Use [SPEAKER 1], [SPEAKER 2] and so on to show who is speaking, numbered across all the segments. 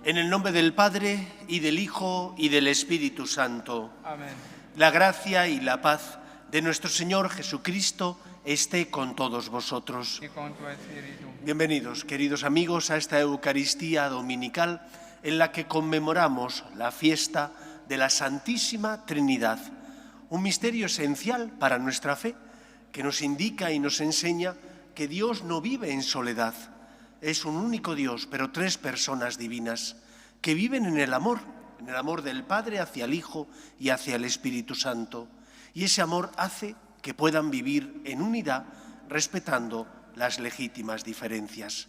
[SPEAKER 1] En el nombre del Padre, y del Hijo, y del Espíritu Santo.
[SPEAKER 2] Amén.
[SPEAKER 1] La gracia y la paz de nuestro Señor Jesucristo esté con todos vosotros.
[SPEAKER 2] Y con tu espíritu.
[SPEAKER 1] Bienvenidos, queridos amigos, a esta Eucaristía dominical en la que conmemoramos la fiesta de la Santísima Trinidad, un misterio esencial para nuestra fe que nos indica y nos enseña que Dios no vive en soledad. Es un único Dios, pero tres personas divinas que viven en el amor del Padre hacia el Hijo y hacia el Espíritu Santo. Y ese amor hace que puedan vivir en unidad, respetando las legítimas diferencias.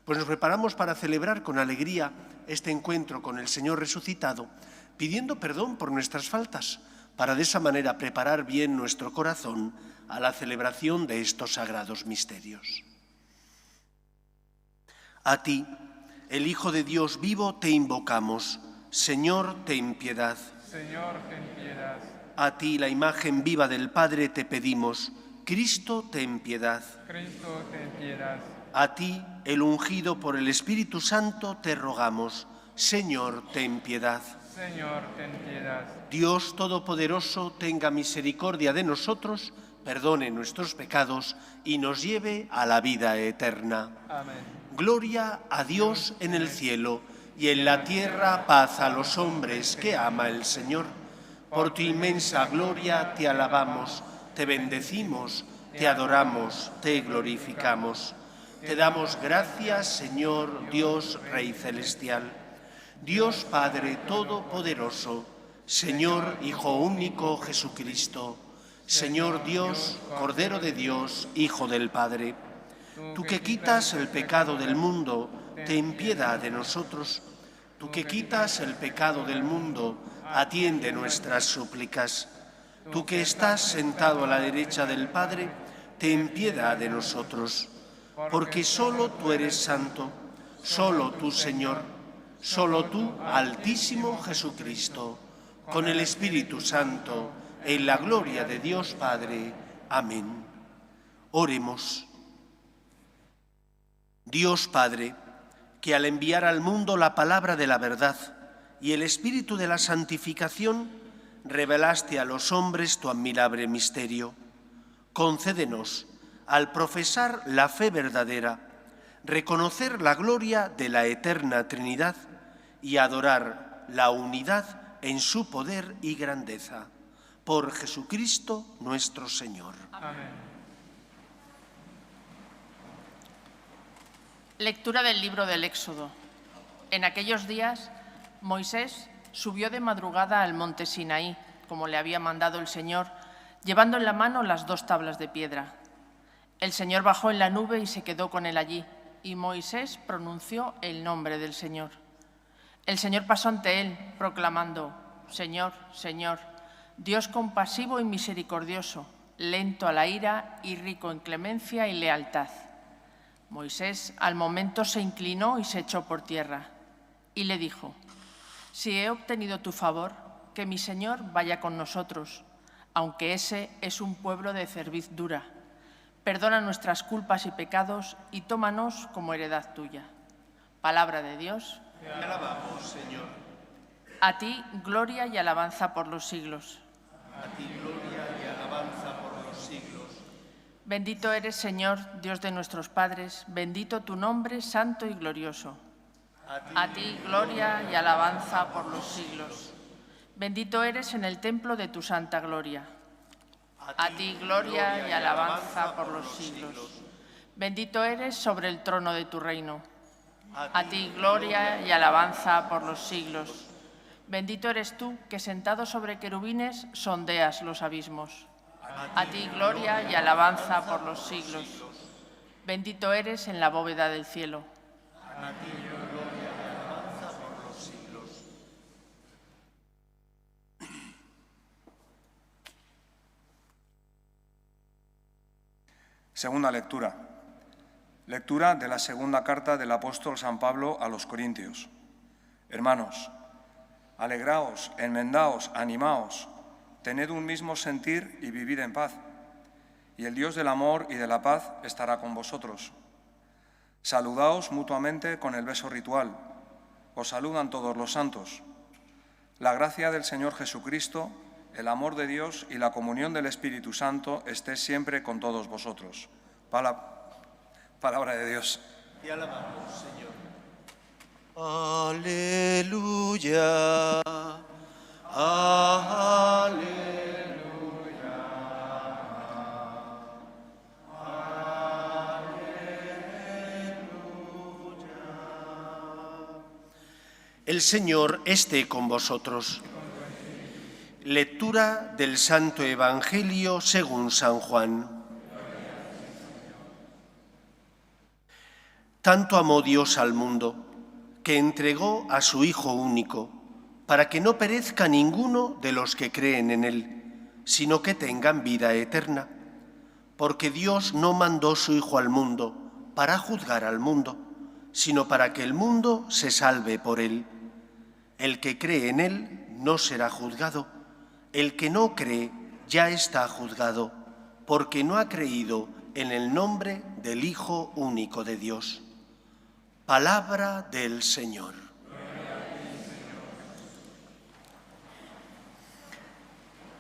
[SPEAKER 1] Pues nos preparamos para celebrar con alegría este encuentro con el Señor resucitado, pidiendo perdón por nuestras faltas, para de esa manera preparar bien nuestro corazón a la celebración de estos sagrados misterios. A ti, el Hijo de Dios vivo, te invocamos. Señor, ten piedad.
[SPEAKER 2] Señor, ten piedad.
[SPEAKER 1] A ti, la imagen viva del Padre, te pedimos. Cristo, ten piedad.
[SPEAKER 2] Cristo, ten piedad.
[SPEAKER 1] A ti, el ungido por el Espíritu Santo, te rogamos. Señor, ten piedad.
[SPEAKER 2] Señor, ten piedad.
[SPEAKER 1] Dios Todopoderoso, tenga misericordia de nosotros, perdone nuestros pecados y nos lleve a la vida eterna.
[SPEAKER 2] Amén.
[SPEAKER 1] Gloria a Dios en el cielo y en la tierra paz a los hombres que ama el Señor. Por tu inmensa gloria te alabamos, te bendecimos, te adoramos, te glorificamos. Te damos gracias, Señor Dios Rey Celestial, Dios Padre Todopoderoso, Señor Hijo único Jesucristo, Señor Dios, Cordero de Dios, Hijo del Padre. Tú que quitas el pecado del mundo, ten piedad de nosotros. Tú que quitas el pecado del mundo, atiende nuestras súplicas. Tú que estás sentado a la derecha del Padre, ten piedad de nosotros. Porque solo tú eres santo, solo tú, Señor, solo tú, Altísimo Jesucristo, con el Espíritu Santo, en la gloria de Dios Padre. Amén. Oremos. Dios Padre, que al enviar al mundo la palabra de la verdad y el espíritu de la santificación, revelaste a los hombres tu admirable misterio. Concédenos, al profesar la fe verdadera, reconocer la gloria de la eterna Trinidad y adorar la unidad en su poder y grandeza. Por Jesucristo nuestro Señor.
[SPEAKER 2] Amén.
[SPEAKER 3] Lectura del libro del Éxodo. En aquellos días, Moisés subió de madrugada al monte Sinaí, como le había mandado el Señor, llevando en la mano las 2 tablas de piedra. El Señor bajó en la nube y se quedó con él allí, y Moisés pronunció el nombre del Señor. El Señor pasó ante él, proclamando: Señor, Señor, Dios compasivo y misericordioso, lento a la ira y rico en clemencia y lealtad. Moisés al momento se inclinó y se echó por tierra, y le dijo: Si he obtenido tu favor, que mi Señor vaya con nosotros, aunque ese es un pueblo de cerviz dura. Perdona nuestras culpas y pecados y tómanos como heredad tuya. Palabra de Dios.
[SPEAKER 1] Te alabamos, Señor.
[SPEAKER 3] A ti, gloria y alabanza por los siglos.
[SPEAKER 1] A ti gloria y alabanza por los siglos.
[SPEAKER 3] Bendito eres, Señor, Dios de nuestros padres, bendito tu nombre, santo y glorioso. A ti, gloria y alabanza por los siglos. Bendito eres en el templo de tu santa gloria. A ti, gloria y alabanza por los siglos. Bendito eres sobre el trono de tu reino. A ti, gloria y alabanza por los siglos. Bendito eres tú, que sentado sobre querubines sondeas los abismos. A ti, gloria y alabanza por los siglos. Bendito eres en la bóveda del cielo.
[SPEAKER 1] A ti, gloria y alabanza por los siglos.
[SPEAKER 4] Segunda lectura. Lectura de la segunda carta del apóstol San Pablo a los Corintios. Hermanos, alegraos, enmendaos, animaos, tened un mismo sentir y vivid en paz. Y el Dios del amor y de la paz estará con vosotros. Saludaos mutuamente con el beso ritual. Os saludan todos los santos. La gracia del Señor Jesucristo, el amor de Dios y la comunión del Espíritu Santo esté siempre con todos vosotros. Palabra de Dios.
[SPEAKER 1] Te alabamos, Señor. Aleluya. Aleluya. El Señor esté con vosotros. Lectura del Santo Evangelio según San Juan. Tanto amó Dios al mundo, que entregó a su Hijo único, para que no perezca ninguno de los que creen en Él, sino que tengan vida eterna. Porque Dios no mandó su Hijo al mundo para juzgar al mundo, sino para que el mundo se salve por Él. El que cree en Él no será juzgado. El que no cree ya está juzgado, porque no ha creído en el nombre del Hijo único de Dios. Palabra del Señor.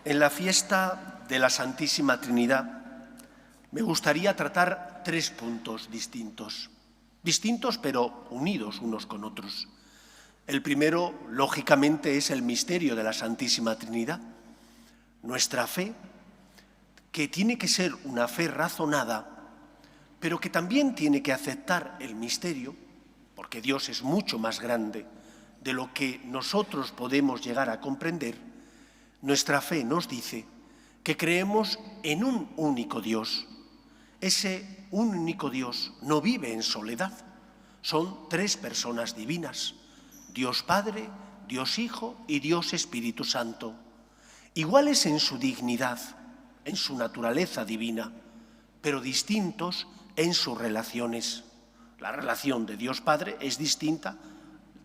[SPEAKER 1] En la fiesta de la Santísima Trinidad me gustaría tratar 3 puntos distintos pero unidos unos con otros. El primero, lógicamente, es el misterio de la Santísima Trinidad. Nuestra fe, que tiene que ser una fe razonada, pero que también tiene que aceptar el misterio, porque Dios es mucho más grande de lo que nosotros podemos llegar a comprender. Nuestra fe nos dice que creemos en un único Dios. Ese único Dios no vive en soledad. Son 3 personas divinas: Dios Padre, Dios Hijo y Dios Espíritu Santo. Iguales en su dignidad, en su naturaleza divina, pero distintos en sus relaciones. La relación de Dios Padre es distinta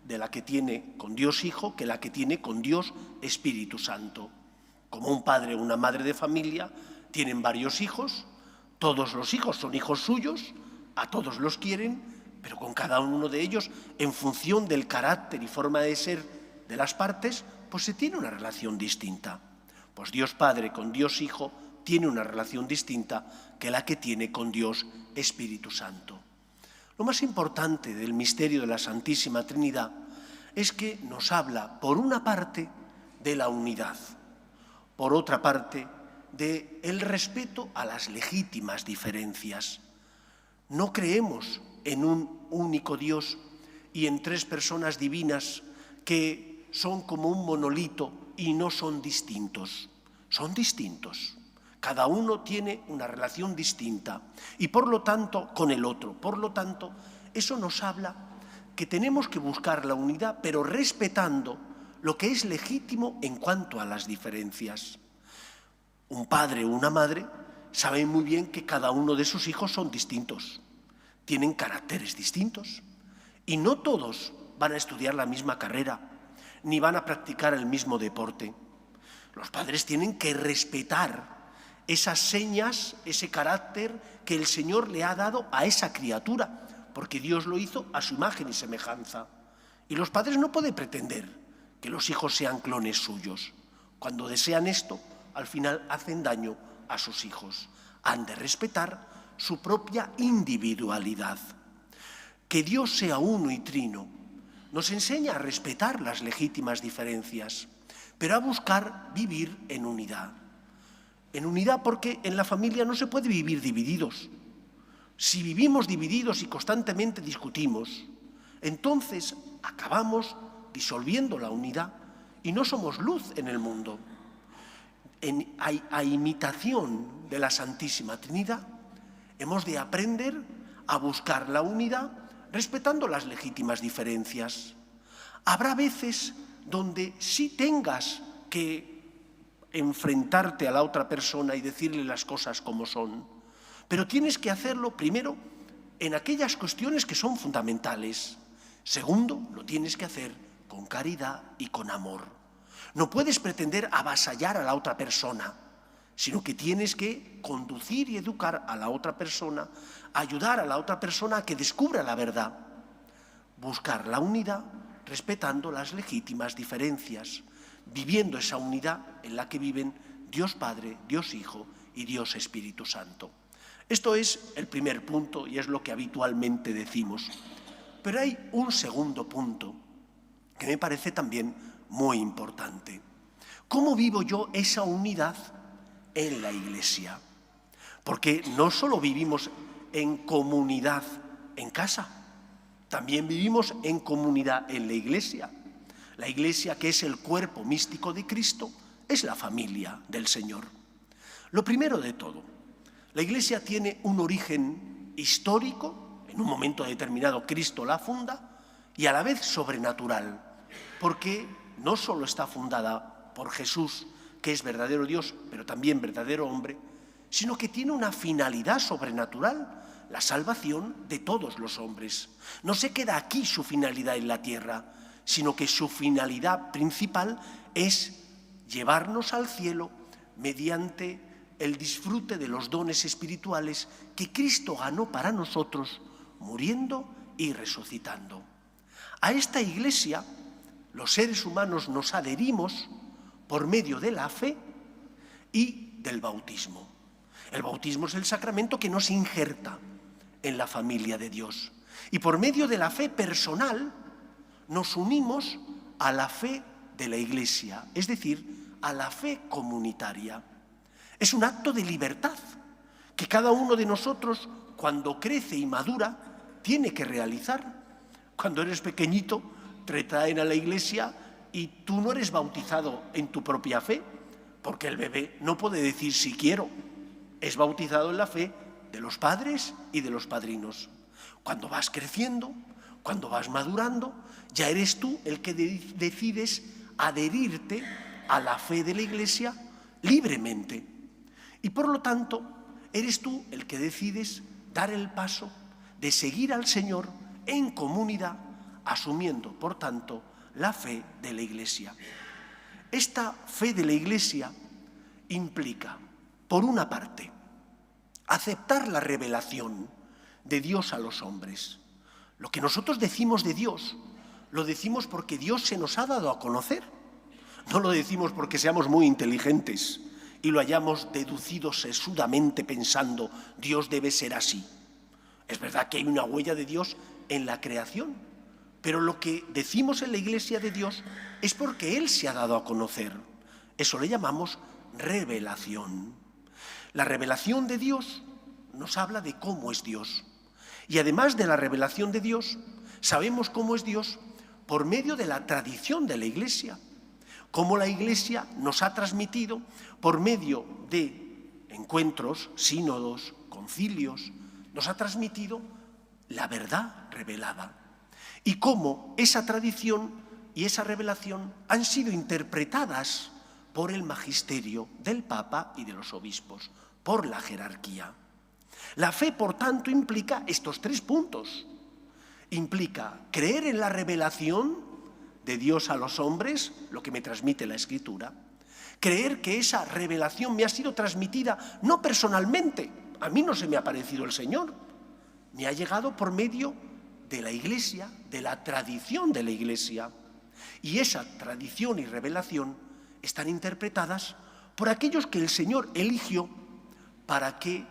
[SPEAKER 1] de la que tiene con Dios Hijo que la que tiene con Dios Espíritu Santo. Como un padre o una madre de familia tienen varios hijos, todos los hijos son hijos suyos, a todos los quieren, pero con cada uno de ellos, en función del carácter y forma de ser de las partes, pues se tiene una relación distinta. Pues Dios Padre con Dios Hijo tiene una relación distinta que la que tiene con Dios Espíritu Santo. Lo más importante del misterio de la Santísima Trinidad es que nos habla, por una parte, de la unidad, por otra parte, del respeto a las legítimas diferencias. No creemos en un único Dios y en 3 personas divinas que son como un monolito y no son distintos. Son distintos. Cada uno tiene una relación distinta y por lo tanto con el otro. Por lo tanto, eso nos habla que tenemos que buscar la unidad, pero respetando lo que es legítimo en cuanto a las diferencias. Un padre o una madre saben muy bien que cada uno de sus hijos son distintos, tienen caracteres distintos y no todos van a estudiar la misma carrera, ni van a practicar el mismo deporte. Los padres tienen que respetar esas señas, ese carácter que el Señor le ha dado a esa criatura, porque Dios lo hizo a su imagen y semejanza. Y los padres no pueden pretender que los hijos sean clones suyos. Cuando desean esto, al final hacen daño a sus hijos. Han de respetar su propia individualidad. Que Dios sea uno y trino nos enseña a respetar las legítimas diferencias, pero a buscar vivir en unidad. En unidad porque en la familia no se puede vivir divididos. Si vivimos divididos y constantemente discutimos, entonces acabamos disolviendo la unidad y no somos luz en el mundo. A imitación de la Santísima Trinidad, hemos de aprender a buscar la unidad respetando las legítimas diferencias. Habrá veces donde sí tengas que enfrentarte a la otra persona y decirle las cosas como son, pero tienes que hacerlo primero en aquellas cuestiones que son fundamentales. Segundo, lo tienes que hacer con caridad y con amor. No puedes pretender avasallar a la otra persona, sino que tienes que conducir y educar a la otra persona, ayudar a la otra persona a que descubra la verdad. Buscar la unidad respetando las legítimas diferencias, viviendo esa unidad en la que viven Dios Padre, Dios Hijo y Dios Espíritu Santo. Esto es el primer punto y es lo que habitualmente decimos. Pero hay un segundo punto que me parece también muy importante. ¿Cómo vivo yo esa unidad en la Iglesia? Porque no solo vivimos en comunidad en casa, también vivimos en comunidad en la Iglesia. La Iglesia, que es el cuerpo místico de Cristo, es la familia del Señor. Lo primero de todo, la Iglesia tiene un origen histórico, en un momento determinado Cristo la funda, y a la vez sobrenatural, porque no solo está fundada por Jesús, que es verdadero Dios, pero también verdadero hombre, sino que tiene una finalidad sobrenatural, la salvación de todos los hombres. No se queda aquí su finalidad en la tierra, sino que su finalidad principal es llevarnos al cielo mediante el disfrute de los dones espirituales que Cristo ganó para nosotros, muriendo y resucitando. A esta Iglesia, los seres humanos nos adherimos por medio de la fe y del bautismo. El bautismo es el sacramento que nos injerta en la familia de Dios. Y por medio de la fe personal nos unimos a la fe de la Iglesia, es decir, a la fe comunitaria. Es un acto de libertad que cada uno de nosotros, cuando crece y madura, tiene que realizar. Cuando eres pequeñito, te traen a la Iglesia y tú no eres bautizado en tu propia fe, porque el bebé no puede decir si quiero. Es bautizado en la fe de los padres y de los padrinos. Cuando vas creciendo, cuando vas madurando, ya eres tú el que decides adherirte a la fe de la Iglesia libremente. Y por lo tanto, eres tú el que decides dar el paso de seguir al Señor en comunidad, asumiendo, por tanto, la fe de la Iglesia. Esta fe de la Iglesia implica, por una parte, aceptar la revelación de Dios a los hombres. Lo que nosotros decimos de Dios, lo decimos porque Dios se nos ha dado a conocer. No lo decimos porque seamos muy inteligentes y lo hayamos deducido sesudamente pensando, Dios debe ser así. Es verdad que hay una huella de Dios en la creación, pero lo que decimos en la Iglesia de Dios es porque Él se ha dado a conocer. Eso le llamamos revelación. La revelación de Dios nos habla de cómo es Dios. Y además de la revelación de Dios, sabemos cómo es Dios por medio de la tradición de la Iglesia. Cómo la Iglesia nos ha transmitido por medio de encuentros, sínodos, concilios, nos ha transmitido la verdad revelada. Y cómo esa tradición y esa revelación han sido interpretadas por el magisterio del Papa y de los obispos, por la jerarquía. La fe, por tanto, implica estos 3 puntos. Implica creer en la revelación de Dios a los hombres, lo que me transmite la Escritura. Creer que esa revelación me ha sido transmitida no personalmente, a mí no se me ha aparecido el Señor, me ha llegado por medio de la Iglesia, de la tradición de la Iglesia. Y esa tradición y revelación están interpretadas por aquellos que el Señor eligió para que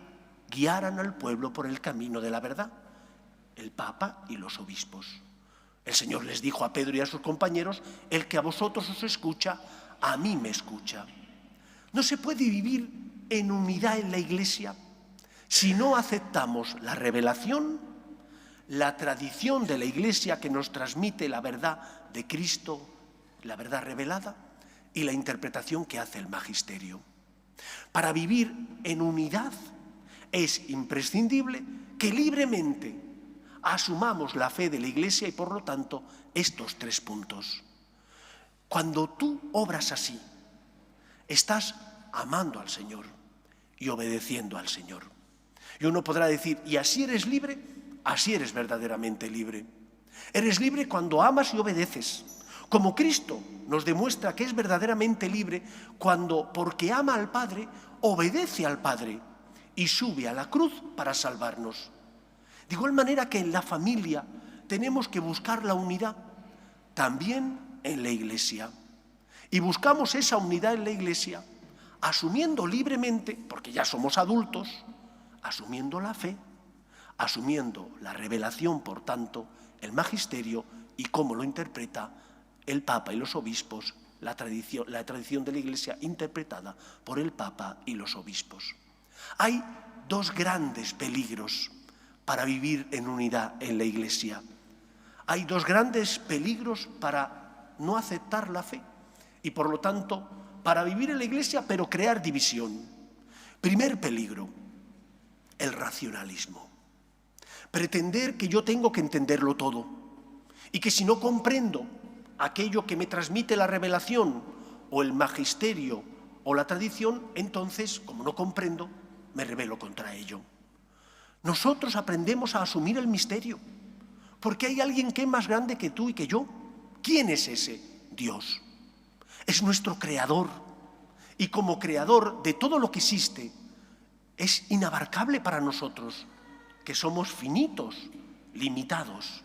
[SPEAKER 1] guiaran al pueblo por el camino de la verdad, el Papa y los obispos. El Señor les dijo a Pedro y a sus compañeros, el que a vosotros os escucha, a mí me escucha. No se puede vivir en unidad en la Iglesia si no aceptamos la revelación, la tradición de la Iglesia que nos transmite la verdad de Cristo, la verdad revelada, y la interpretación que hace el magisterio. Para vivir en unidad es imprescindible que libremente asumamos la fe de la Iglesia y, por lo tanto, estos 3 puntos. Cuando tú obras así, estás amando al Señor y obedeciendo al Señor. Y uno podrá decir, ¿y así eres libre? Así eres verdaderamente libre. Eres libre cuando amas y obedeces. Como Cristo nos demuestra que es verdaderamente libre cuando, porque ama al Padre, obedece al Padre y sube a la cruz para salvarnos. De igual manera que en la familia tenemos que buscar la unidad, también en la Iglesia. Y buscamos esa unidad en la Iglesia, asumiendo libremente, porque ya somos adultos, asumiendo la fe, asumiendo la revelación, por tanto, el magisterio y cómo lo interpreta el Papa y los obispos, la tradición de la Iglesia interpretada por el Papa y los obispos. Hay dos grandes peligros para vivir en unidad en la Iglesia. Hay dos grandes peligros para no aceptar la fe y, por lo tanto, para vivir en la Iglesia pero crear división. Primer peligro, el racionalismo. Pretender que yo tengo que entenderlo todo y que si no comprendo aquello que me transmite la revelación o el magisterio o la tradición, entonces, como no comprendo, me rebelo contra ello. Nosotros aprendemos a asumir el misterio, porque hay alguien que es más grande que tú y que yo. ¿Quién es ese? Dios. Es nuestro creador, y como creador de todo lo que existe, es inabarcable para nosotros, que somos finitos, limitados.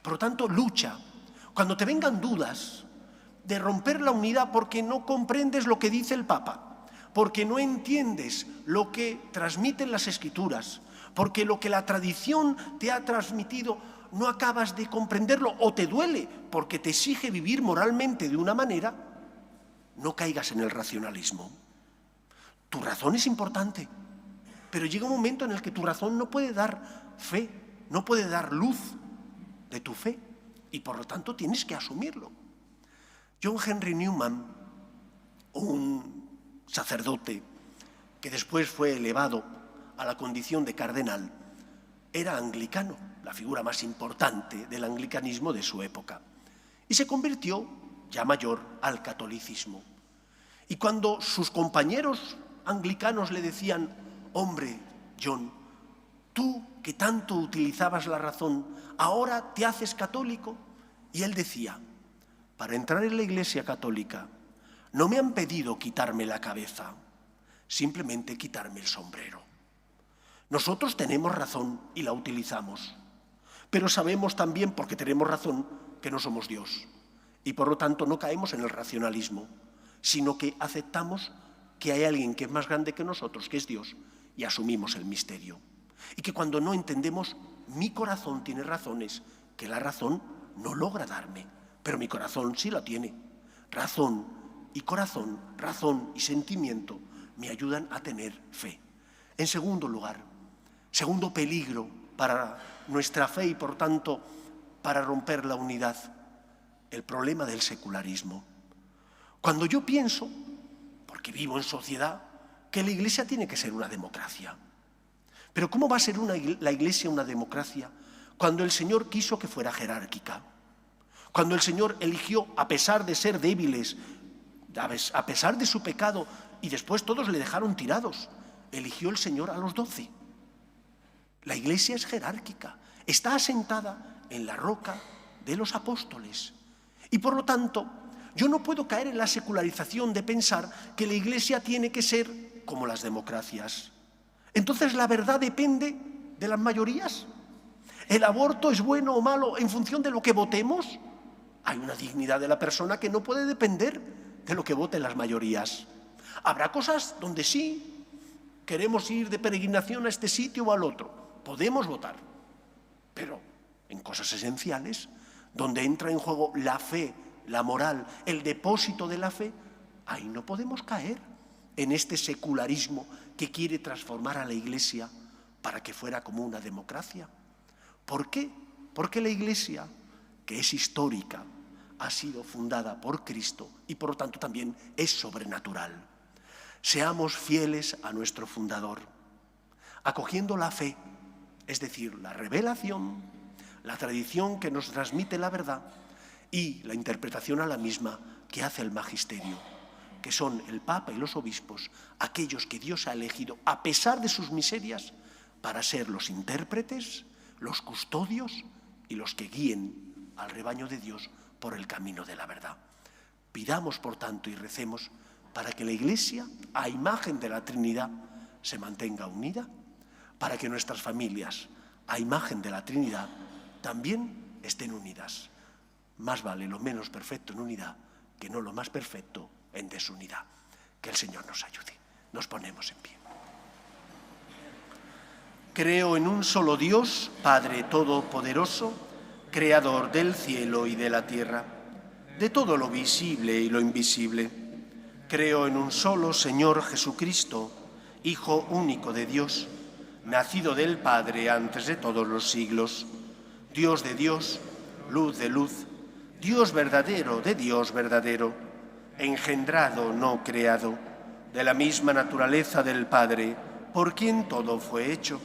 [SPEAKER 1] Por lo tanto, lucha. Cuando te vengan dudas de romper la unidad porque no comprendes lo que dice el Papa, porque no entiendes lo que transmiten las Escrituras, porque lo que la tradición te ha transmitido no acabas de comprenderlo o te duele porque te exige vivir moralmente de una manera, no caigas en el racionalismo. Tu razón es importante, pero llega un momento en el que tu razón no puede dar fe, no puede dar luz de tu fe. Y por lo tanto tienes que asumirlo. John Henry Newman, un sacerdote que después fue elevado a la condición de cardenal, era anglicano, la figura más importante del anglicanismo de su época. Y se convirtió, ya mayor, al catolicismo. Y cuando sus compañeros anglicanos le decían: hombre, John, tú que tanto utilizabas la razón, ¿ahora te haces católico? Y él decía: para entrar en la Iglesia católica no me han pedido quitarme la cabeza, simplemente quitarme el sombrero. Nosotros tenemos razón y la utilizamos, pero sabemos también, porque tenemos razón, que no somos Dios. Y por lo tanto no caemos en el racionalismo, sino que aceptamos que hay alguien que es más grande que nosotros, que es Dios, y asumimos el misterio. Y que cuando no entendemos, mi corazón tiene razones que la razón no logra darme, pero mi corazón sí la tiene. Razón y corazón, razón y sentimiento me ayudan a tener fe. En segundo lugar, segundo peligro para nuestra fe y por tanto para romper la unidad, el problema del secularismo. Cuando yo pienso, porque vivo en sociedad, que la Iglesia tiene que ser una democracia. Pero ¿cómo va a ser la Iglesia una democracia cuando el Señor quiso que fuera jerárquica? Cuando el Señor eligió, a pesar de ser débiles, a pesar de su pecado, y después todos le dejaron tirados, eligió el Señor a los 12. La Iglesia es jerárquica, está asentada en la roca de los apóstoles. Y por lo tanto, yo no puedo caer en la secularización de pensar que la Iglesia tiene que ser como las democracias. Entonces, ¿la verdad depende de las mayorías? ¿El aborto es bueno o malo en función de lo que votemos? Hay una dignidad de la persona que no puede depender de lo que voten las mayorías. Habrá cosas donde sí queremos ir de peregrinación a este sitio o al otro. Podemos votar, pero en cosas esenciales, donde entra en juego la fe, la moral, el depósito de la fe, ahí no podemos caer en este secularismo que quiere transformar a la Iglesia para que fuera como una democracia. ¿Por qué? Porque la Iglesia, que es histórica, ha sido fundada por Cristo y por lo tanto también es sobrenatural. Seamos fieles a nuestro fundador, acogiendo la fe, es decir, la revelación, la tradición que nos transmite la verdad y la interpretación a la misma que hace el magisterio, que son el Papa y los obispos, aquellos que Dios ha elegido, a pesar de sus miserias, para ser los intérpretes, los custodios y los que guíen al rebaño de Dios por el camino de la verdad. Pidamos, por tanto, y recemos para que la Iglesia, a imagen de la Trinidad, se mantenga unida, para que nuestras familias, a imagen de la Trinidad, también estén unidas. Más vale lo menos perfecto en unidad que no lo más perfecto en desunidad. Que el Señor nos ayude. Nos ponemos en pie. Creo en un solo Dios, Padre Todopoderoso, Creador del cielo y de la tierra, de todo lo visible y lo invisible. Creo en un solo Señor Jesucristo, Hijo único de Dios, nacido del Padre antes de todos los siglos, Dios de Dios, luz de luz, Dios verdadero de Dios verdadero, engendrado, no creado, de la misma naturaleza del Padre, por quien todo fue hecho,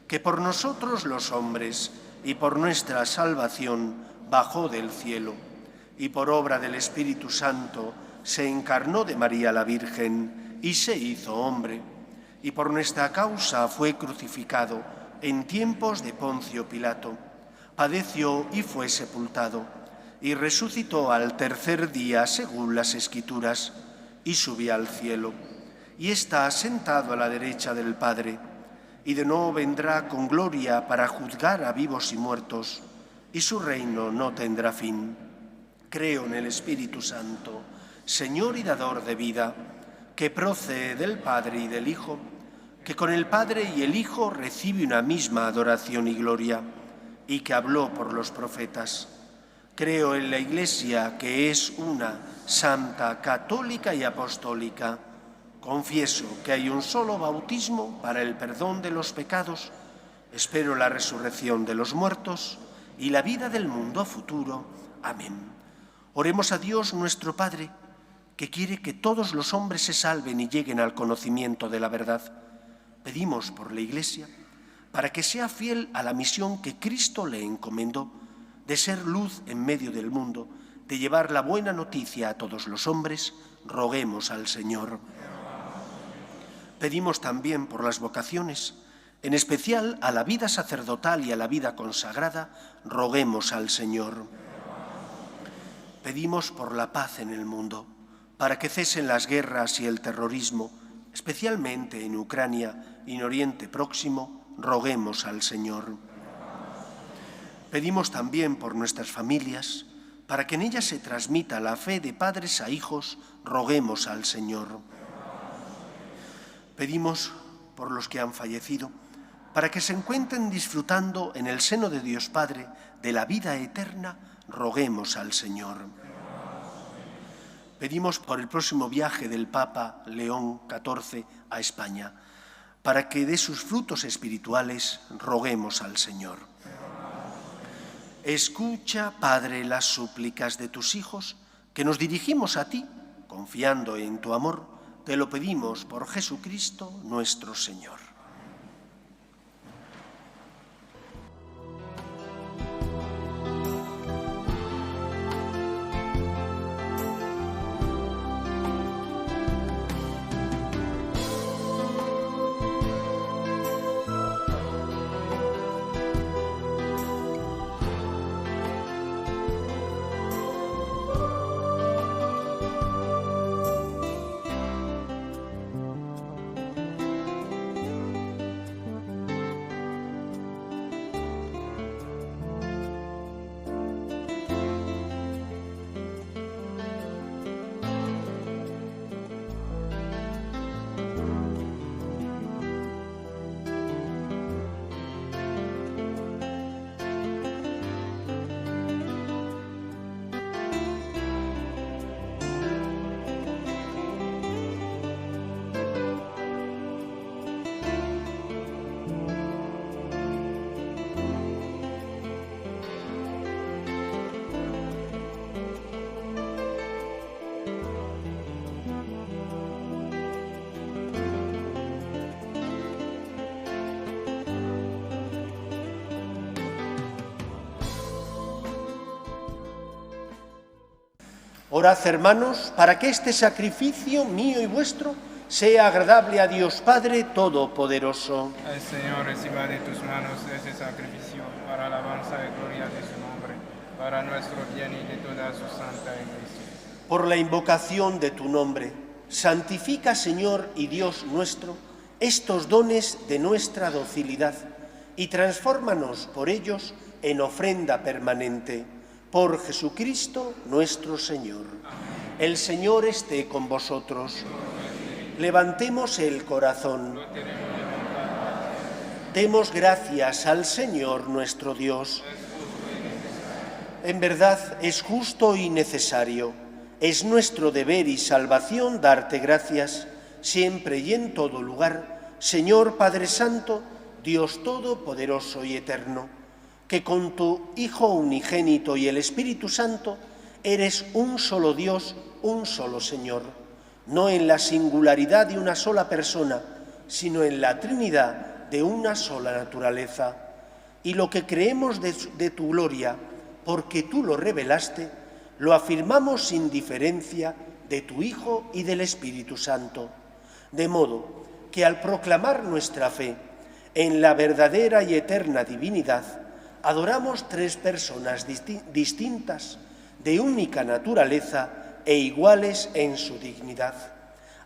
[SPEAKER 1] que por nosotros los hombres y por nuestra salvación bajó del cielo, y por obra del Espíritu Santo se encarnó de María la Virgen y se hizo hombre, y por nuestra causa fue crucificado en tiempos de Poncio Pilato, padeció y fue sepultado, y resucitó al tercer día según las Escrituras, y subió al cielo, y está sentado a la derecha del Padre, y de nuevo vendrá con gloria para juzgar a vivos y muertos, y su reino no tendrá fin. Creo en el Espíritu Santo, Señor y dador de vida, que procede del Padre y del Hijo, que con el Padre y el Hijo recibe una misma adoración y gloria, y que habló por los profetas. Creo en la Iglesia, que es una, santa, católica y apostólica. Confieso que hay un solo bautismo para el perdón de los pecados. Espero la resurrección de los muertos y la vida del mundo futuro. Amén. Oremos a Dios nuestro Padre, que quiere que todos los hombres se salven y lleguen al conocimiento de la verdad. Pedimos por la Iglesia, para que sea fiel a la misión que Cristo le encomendó, de ser luz en medio del mundo, de llevar la buena noticia a todos los hombres. Roguemos al Señor. Pedimos también por las vocaciones, en especial a la vida sacerdotal y a la vida consagrada. Roguemos al Señor. Pedimos por la paz en el mundo, para que cesen las guerras y el terrorismo, especialmente en Ucrania y en Oriente Próximo. Roguemos al Señor. Pedimos también por nuestras familias, para que en ellas se transmita la fe de padres a hijos. Roguemos al Señor. Pedimos por los que han fallecido, para que se encuentren disfrutando en el seno de Dios Padre de la vida eterna. Roguemos al Señor. Pedimos por el próximo viaje del Papa León XIV a España, para que dé sus frutos espirituales. Roguemos al Señor. Escucha, Padre, las súplicas de tus hijos, que nos dirigimos a ti, confiando en tu amor. Te lo pedimos por Jesucristo nuestro Señor. Orad, hermanos, para que este sacrificio mío y vuestro sea agradable a Dios Padre Todopoderoso.
[SPEAKER 2] El Señor reciba de tus manos ese sacrificio para alabanza y gloria de su nombre, para nuestro bien y de toda su santa Iglesia.
[SPEAKER 1] Por la invocación de tu nombre, santifica, Señor y Dios nuestro, estos dones de nuestra docilidad y transfórmanos por ellos en ofrenda permanente. Por Jesucristo nuestro Señor. El Señor esté con vosotros. Levantemos el corazón. Demos gracias al Señor nuestro Dios. En verdad es justo y necesario. Es nuestro deber y salvación darte gracias, siempre y en todo lugar, Señor Padre Santo, Dios Todopoderoso y Eterno, que con tu Hijo unigénito y el Espíritu Santo eres un solo Dios, un solo Señor, no en la singularidad de una sola persona, sino en la Trinidad de una sola naturaleza. Y lo que creemos de tu gloria, porque tú lo revelaste, lo afirmamos sin diferencia de tu Hijo y del Espíritu Santo. De modo que al proclamar nuestra fe en la verdadera y eterna divinidad, adoramos tres personas distintas, de única naturaleza e iguales en su dignidad,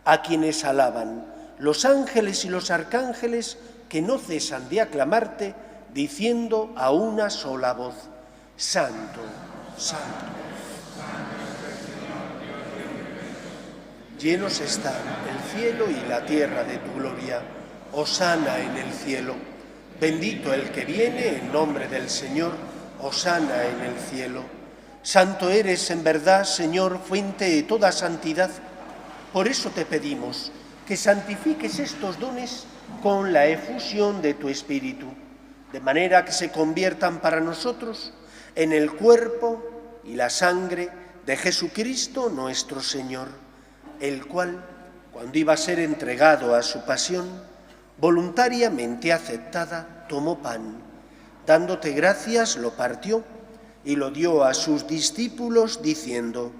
[SPEAKER 1] a quienes alaban los ángeles y los arcángeles que no cesan de aclamarte, diciendo a una sola voz: Santo, Santo. Llenos están el cielo y la tierra de tu gloria. Hosana en el cielo. Bendito el que viene en nombre del Señor. Hosana en el cielo. Santo eres en verdad, Señor, fuente de toda santidad. Por eso te pedimos que santifiques estos dones con la efusión de tu Espíritu, de manera que se conviertan para nosotros en el cuerpo y la sangre de Jesucristo nuestro Señor, el cual, cuando iba a ser entregado a su pasión, voluntariamente aceptada, tomó pan, dándote gracias, lo partió y lo dio a sus discípulos, diciendo: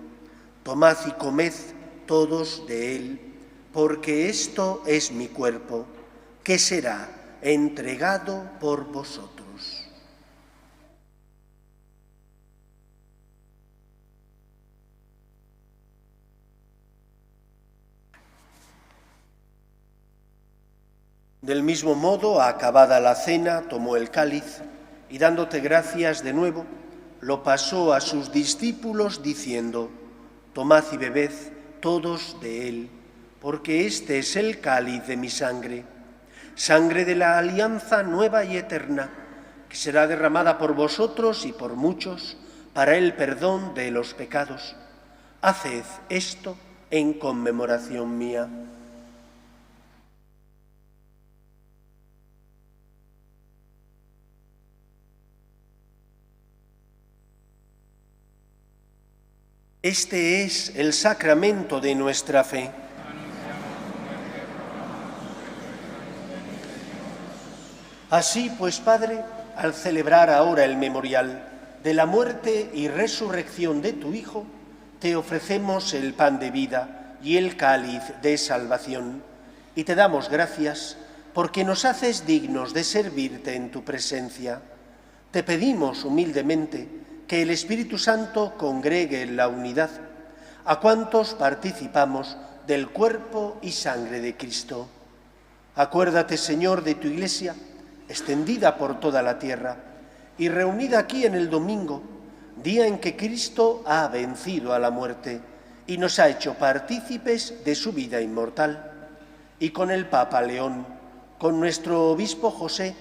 [SPEAKER 1] Tomad y comed todos de él, porque esto es mi cuerpo, que será entregado por vosotros. Del mismo modo, acabada la cena, tomó el cáliz y, dándote gracias de nuevo, lo pasó a sus discípulos, diciendo: Tomad y bebed todos de él, porque este es el cáliz de mi sangre, sangre de la alianza nueva y eterna, que será derramada por vosotros y por muchos para el perdón de los pecados. Haced esto en conmemoración mía. Este es el sacramento de nuestra fe. Así pues, Padre, al celebrar ahora el memorial de la muerte y resurrección de tu Hijo, te ofrecemos el pan de vida y el cáliz de salvación, y te damos gracias porque nos haces dignos de servirte en tu presencia. Te pedimos humildemente que el Espíritu Santo congregue en la unidad a cuantos participamos del cuerpo y sangre de Cristo. Acuérdate, Señor, de tu Iglesia, extendida por toda la tierra y reunida aquí en el domingo, día en que Cristo ha vencido a la muerte y nos ha hecho partícipes de su vida inmortal. Y con el Papa León, con nuestro obispo José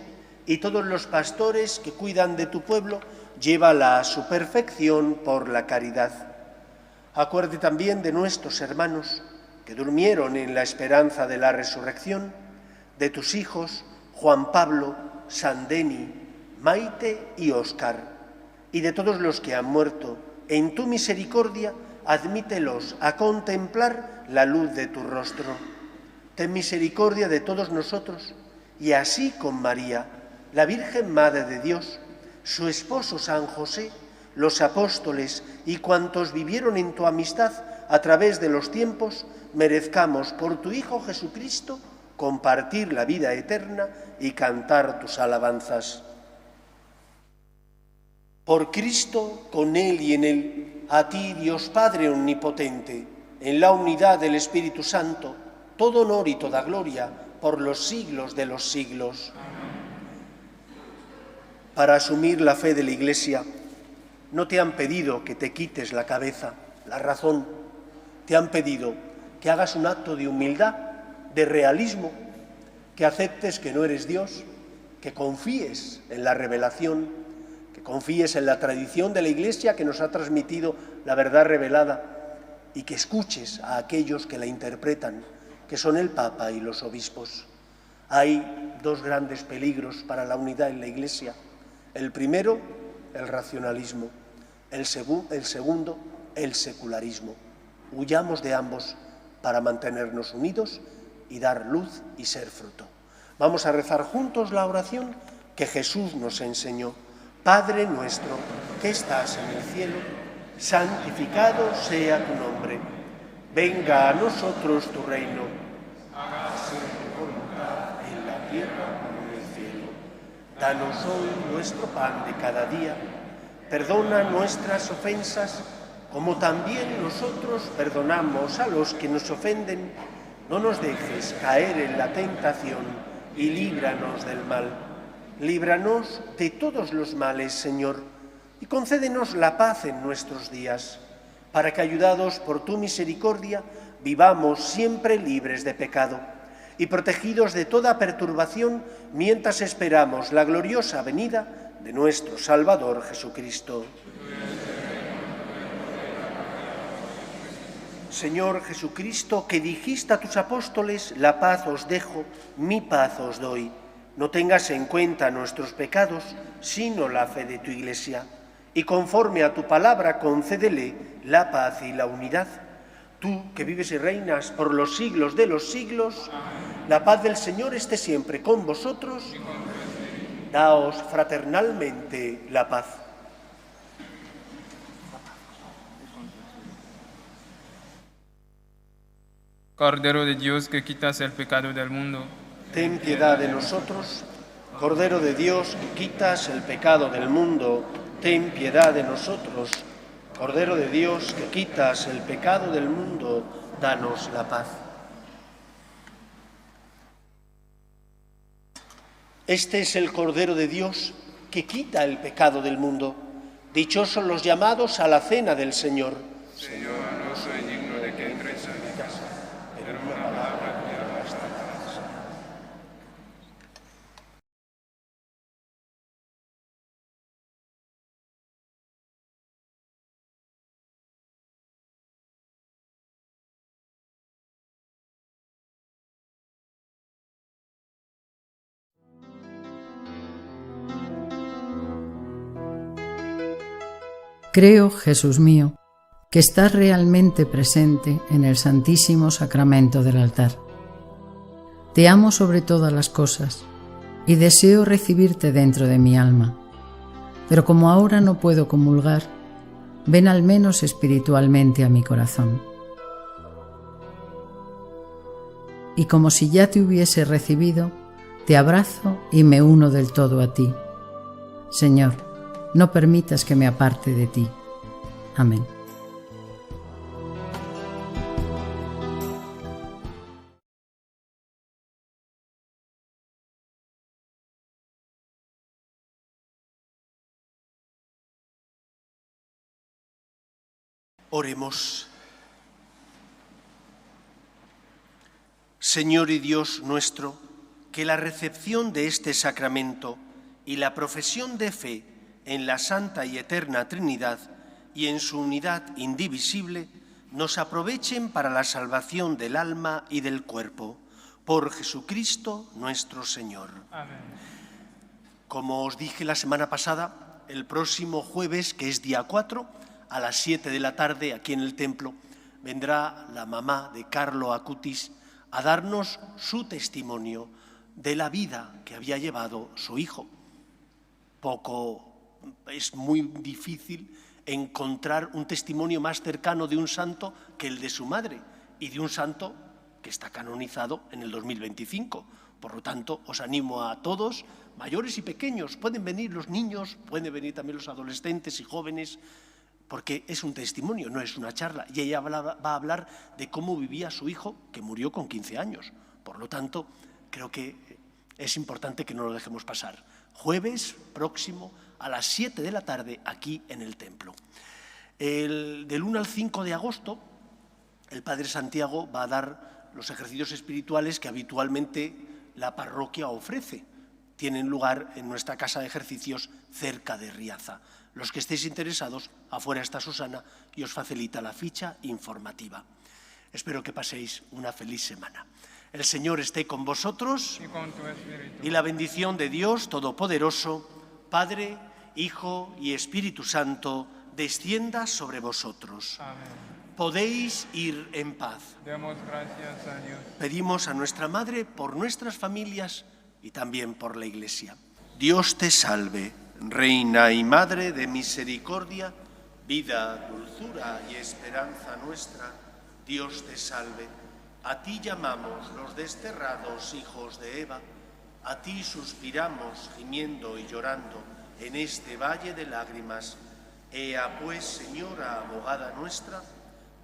[SPEAKER 1] y todos los pastores que cuidan de tu pueblo, llévala a su perfección por la caridad. Acuérdate también de nuestros hermanos que durmieron en la esperanza de la resurrección, de tus hijos Juan Pablo, Sandeni, Maite y Óscar, y de todos los que han muerto. En tu misericordia, admítelos a contemplar la luz de tu rostro. Ten misericordia de todos nosotros, y así con María, la Virgen Madre de Dios, su esposo San José, los apóstoles y cuantos vivieron en tu amistad a través de los tiempos, merezcamos por tu Hijo Jesucristo compartir la vida eterna y cantar tus alabanzas. Por Cristo, con Él y en Él, a ti, Dios Padre Omnipotente, en la unidad del Espíritu Santo, todo honor y toda gloria por los siglos de los siglos. Para asumir la fe de la Iglesia, no te han pedido que te quites la cabeza, la razón. Te han pedido que hagas un acto de humildad, de realismo, que aceptes que no eres Dios, que confíes en la revelación, que confíes en la tradición de la Iglesia que nos ha transmitido la verdad revelada y que escuches a aquellos que la interpretan, que son el Papa y los obispos. Hay dos grandes peligros para la unidad en la Iglesia. El primero, el racionalismo. El segundo, el secularismo. Huyamos de ambos para mantenernos unidos y dar luz y ser fruto. Vamos a rezar juntos la oración que Jesús nos enseñó. Padre nuestro, que estás en el cielo, santificado sea tu nombre. Venga a nosotros tu reino. Hágase tu voluntad en la tierra como en el cielo. Danos hoy nuestro pan de cada día. Perdona nuestras ofensas, como también nosotros perdonamos a los que nos ofenden. No nos dejes caer en la tentación y líbranos del mal. Líbranos de todos los males, Señor, y concédenos la paz en nuestros días, para que, ayudados por tu misericordia, vivamos siempre libres de pecado y protegidos de toda perturbación mientras esperamos la gloriosa venida de nuestro Salvador Jesucristo. Señor Jesucristo, que dijiste a tus apóstoles, la paz os dejo, mi paz os doy. No tengas en cuenta nuestros pecados, sino la fe de tu Iglesia. Y conforme a tu palabra, concédele la paz y la unidad. Tú, que vives y reinas por los siglos de los siglos, la paz del Señor esté siempre con vosotros. Daos fraternalmente la paz.
[SPEAKER 2] Cordero de Dios, que quitas el pecado del mundo,
[SPEAKER 1] Ten piedad de nosotros. Cordero de Dios, que quitas el pecado del mundo, ten piedad de nosotros. Cordero de Dios, que quitas el pecado del mundo, danos la paz. Este es el Cordero de Dios, que quita el pecado del mundo. Dichosos los llamados a la cena del Señor.
[SPEAKER 2] Señor, no soy digno de que entres en mi casa, pero una palabra tuya basta para sanar.
[SPEAKER 5] Creo, Jesús mío, que estás realmente presente en el Santísimo Sacramento del altar. Te amo sobre todas las cosas y deseo recibirte dentro de mi alma. Pero como ahora no puedo comulgar, ven al menos espiritualmente a mi corazón. Y como si ya te hubiese recibido, te abrazo y me uno del todo a ti. Señor, no permitas que me aparte de ti. Amén.
[SPEAKER 1] Oremos. Señor y Dios nuestro, que la recepción de este sacramento y la profesión de fe en la Santa y Eterna Trinidad y en su unidad indivisible nos aprovechen para la salvación del alma y del cuerpo. Por Jesucristo nuestro Señor.
[SPEAKER 2] Amén.
[SPEAKER 1] Como os dije la semana pasada, el próximo jueves, que es día 4, a las 7 de la tarde, aquí en el templo, vendrá la mamá de Carlo Acutis a darnos su testimonio de la vida que había llevado su hijo. Es muy difícil encontrar un testimonio más cercano de un santo que el de su madre y de un santo que está canonizado en el 2025. Por lo tanto, os animo a todos, mayores y pequeños, pueden venir los niños, pueden venir también los adolescentes y jóvenes, porque es un testimonio, no es una charla. Y ella va a hablar de cómo vivía su hijo, que murió con 15 años. Por lo tanto, creo que es importante que no lo dejemos pasar. Jueves próximo a las 7 de la tarde aquí en el templo. Del 1 al 5 de agosto, el Padre Santiago va a dar los ejercicios espirituales que habitualmente la parroquia ofrece. Tienen lugar en nuestra casa de ejercicios cerca de Riaza. Los que estéis interesados, afuera está Susana y os facilita la ficha informativa. Espero que paséis una feliz semana. El Señor esté con vosotros
[SPEAKER 2] Y con tu espíritu.
[SPEAKER 1] y la bendición de Dios Todopoderoso, Padre, Hijo y Espíritu Santo, descienda sobre vosotros.
[SPEAKER 2] Amén.
[SPEAKER 1] Podéis ir en paz.
[SPEAKER 2] Demos gracias a Dios.
[SPEAKER 1] Pedimos a nuestra Madre por nuestras familias y también por la Iglesia. Dios te salve, Reina y Madre de misericordia, vida, dulzura y esperanza nuestra. Dios te salve. A ti llamamos los desterrados hijos de Eva. A ti suspiramos gimiendo y llorando en este valle de lágrimas. Ea pues, Señora, abogada nuestra,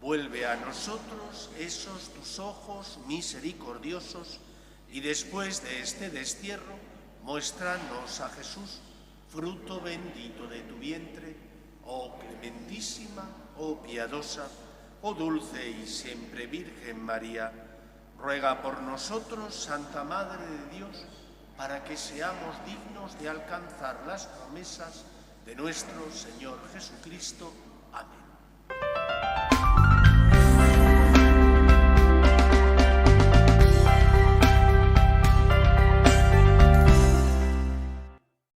[SPEAKER 1] vuelve a nosotros esos tus ojos misericordiosos y después de este destierro, muéstranos a Jesús, fruto bendito de tu vientre, oh clementísima, oh piadosa, oh dulce y siempre Virgen María. Ruega por nosotros, Santa Madre de Dios, para que seamos dignos de alcanzar las promesas de nuestro Señor Jesucristo. Amén.